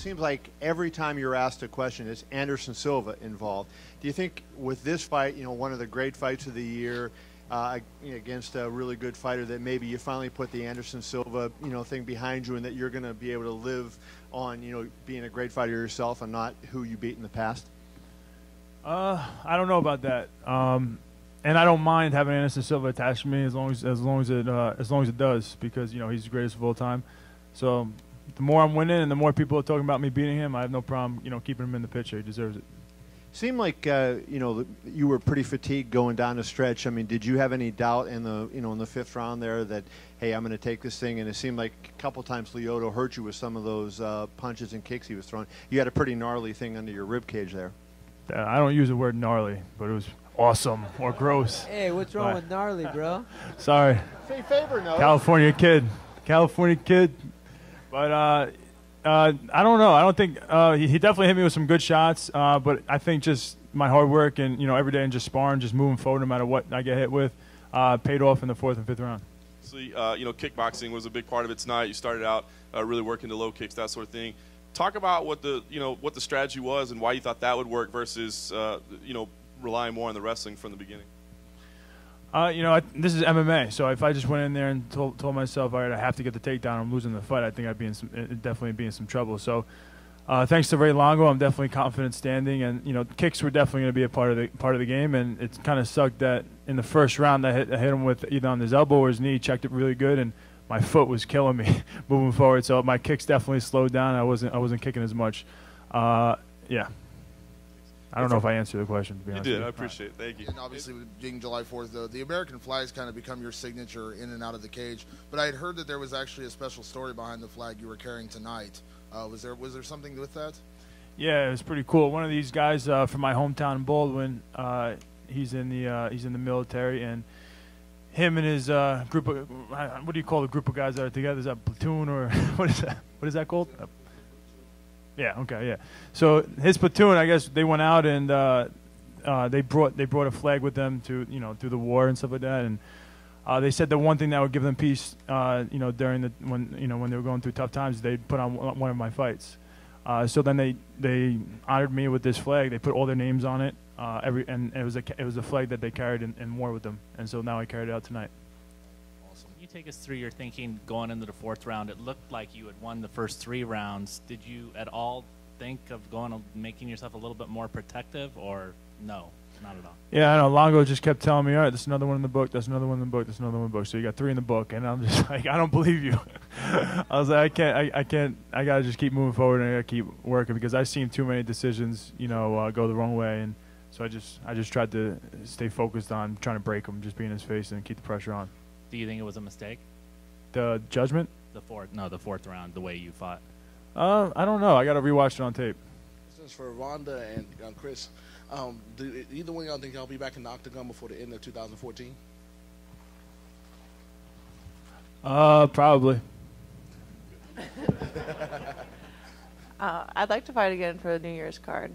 seems like every time you're asked a question, it's Anderson Silva involved. Do you think with this fight, one of the great fights of the year against a really good fighter, that maybe you finally put the Anderson Silva, thing behind you, and that you're going to be able to live on, being a great fighter yourself and not who you beat in the past? I don't know about that. And I don't mind having Anderson Silva attached to me as long as it does, because he's the greatest of all time. So the more I'm winning and the more people are talking about me beating him, I have no problem keeping him in the picture. He deserves it. Seemed like you were pretty fatigued going down the stretch. I mean, did you have any doubt in the in the fifth round there that, hey, I'm going to take this thing? And it seemed like a couple times Lyoto hurt you with some of those punches and kicks he was throwing. You had a pretty gnarly thing under your rib cage there. I don't use the word gnarly, but it was awesome or gross. Hey, what's wrong with gnarly, bro? Sorry. Say favor, no. California kid. But I don't know. I don't think he definitely hit me with some good shots. But I think just my hard work and every day and just sparring, just moving forward no matter what I get hit with, paid off in the fourth and fifth round. So kickboxing was a big part of it tonight. You started out really working the low kicks, that sort of thing. Talk about what the strategy was and why you thought that would work versus relying more on the wrestling from the beginning. This is MMA, so if I just went in there and told myself, all right, I have to get the takedown, I'm losing the fight, I think I'd definitely be in some trouble. So thanks to Ray Longo, I'm definitely confident standing, and kicks were definitely going to be a part of the game. And it kind of sucked that in the first round I hit him with either on his elbow or his knee, checked it really good, and my foot was killing me moving forward. So my kicks definitely slowed down. I wasn't kicking as much. Yeah. I don't know if I answered the question, to be honest. You did. I appreciate it. Thank you. And obviously, with being July 4th, the American flag's kind of become your signature in and out of the cage. But I had heard that there was actually a special story behind the flag you were carrying tonight. Was there something with that? Yeah, it was pretty cool. One of these guys from my hometown in Baldwin, he's in the military, and him and his group of, what do you call the group of guys that are together? Is that platoon or what is that? What is that called? Yeah. Okay. Yeah. So his platoon, I guess, they went out and they brought a flag with them to through the war and stuff like that. And they said the one thing that would give them peace, during when they were going through tough times, they'd put on one of my fights. So then they honored me with this flag. They put all their names on it. And it was a flag that they carried in war with them. And so now I carried it out tonight. Can you take us through your thinking going into the fourth round? It looked like you had won the first 3 rounds. Did you at all think of making yourself a little bit more protective, or no, not at all? Yeah, I know. Longo just kept telling me, all right, there's another one in the book, there's another one in the book, there's another one in the book. So you got 3 in the book, and I'm just like, I don't believe you. I was like, I can't. I gotta just keep moving forward, and I gotta keep working, because I've seen too many decisions, go the wrong way, and so I just tried to stay focused on trying to break him, just be in his face and keep the pressure on. Do you think it was a mistake? The judgment? The fourth round, the way you fought. I don't know. I got to rewatch it on tape. This is for Rhonda and Chris. Do either one of y'all think y'all be back in the octagon before the end of 2014? Probably. I'd like to fight again for the New Year's card.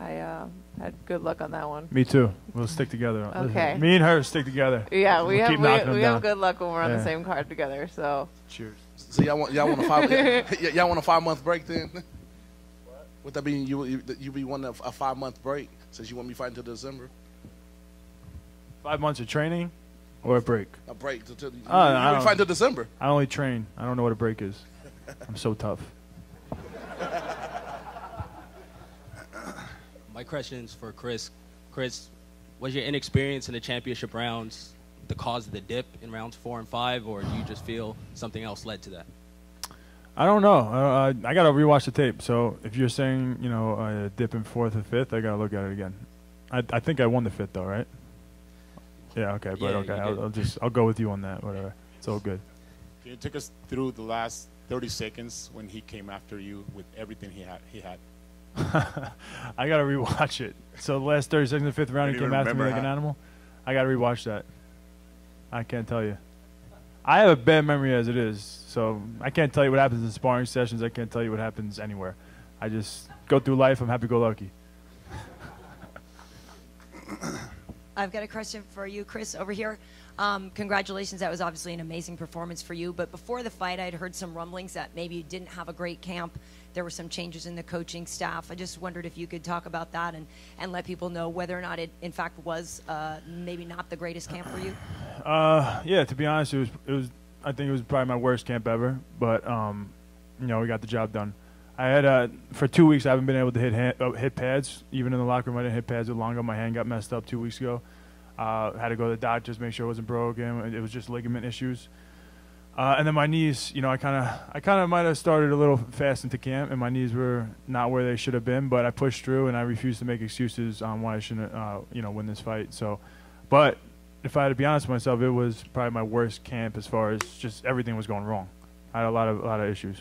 I had good luck on that one. Me too. We'll stick together. Okay. Me and her stick together. Yeah, we we'll have good luck when we're on the same card together. So. Cheers. So y'all want a 5-month break then? What? Would that mean you be wanting a 5-month break since you want me fighting until December? 5 months of training, or a break? A break until you I fight until December. I only train. I don't know what a break is. I'm so tough. My question is for Chris. Chris, was your inexperience in the championship rounds the cause of the dip in rounds 4 and 5, or do you just feel something else led to that? I don't know. I got to rewatch the tape. So if you're saying, a dip in 4th and 5th, I got to look at it again. I think I won the 5th though, right? Yeah, okay. But okay, I'll go with you on that. Whatever. It's all good. Can you take us through the last 30 seconds when he came after you with everything he had? I gotta rewatch it. So the last 30 seconds of the 5th round, he came after me like an animal. I gotta rewatch that. I can't tell you. I have a bad memory as it is, so I can't tell you what happens in sparring sessions. I can't tell you what happens anywhere. I just go through life. I'm happy-go-lucky. I've got a question for you, Chris, over here. Congratulations. That was obviously an amazing performance for you. But before the fight, I'd heard some rumblings that maybe you didn't have a great camp. There were some changes in the coaching staff. I just wondered if you could talk about that and let people know whether or not it, in fact, was maybe not the greatest camp for you. Yeah, to be honest, it was. I think it was probably my worst camp ever. But you know, we got the job done. I had for 2 weeks I haven't been able to hit pads. Even in the locker room, I didn't hit pads with longer. My hand got messed up 2 weeks ago. Had to go to the doctor to make sure it wasn't broken. It was just ligament issues. And then my knees, you know, I kind of might have started a little fast into camp, and my knees were not where they should have been. But I pushed through, and I refused to make excuses on why I shouldn't, you know, win this fight. So, but if I had to be honest with myself, it was probably my worst camp as far as just everything was going wrong. I had a lot of issues.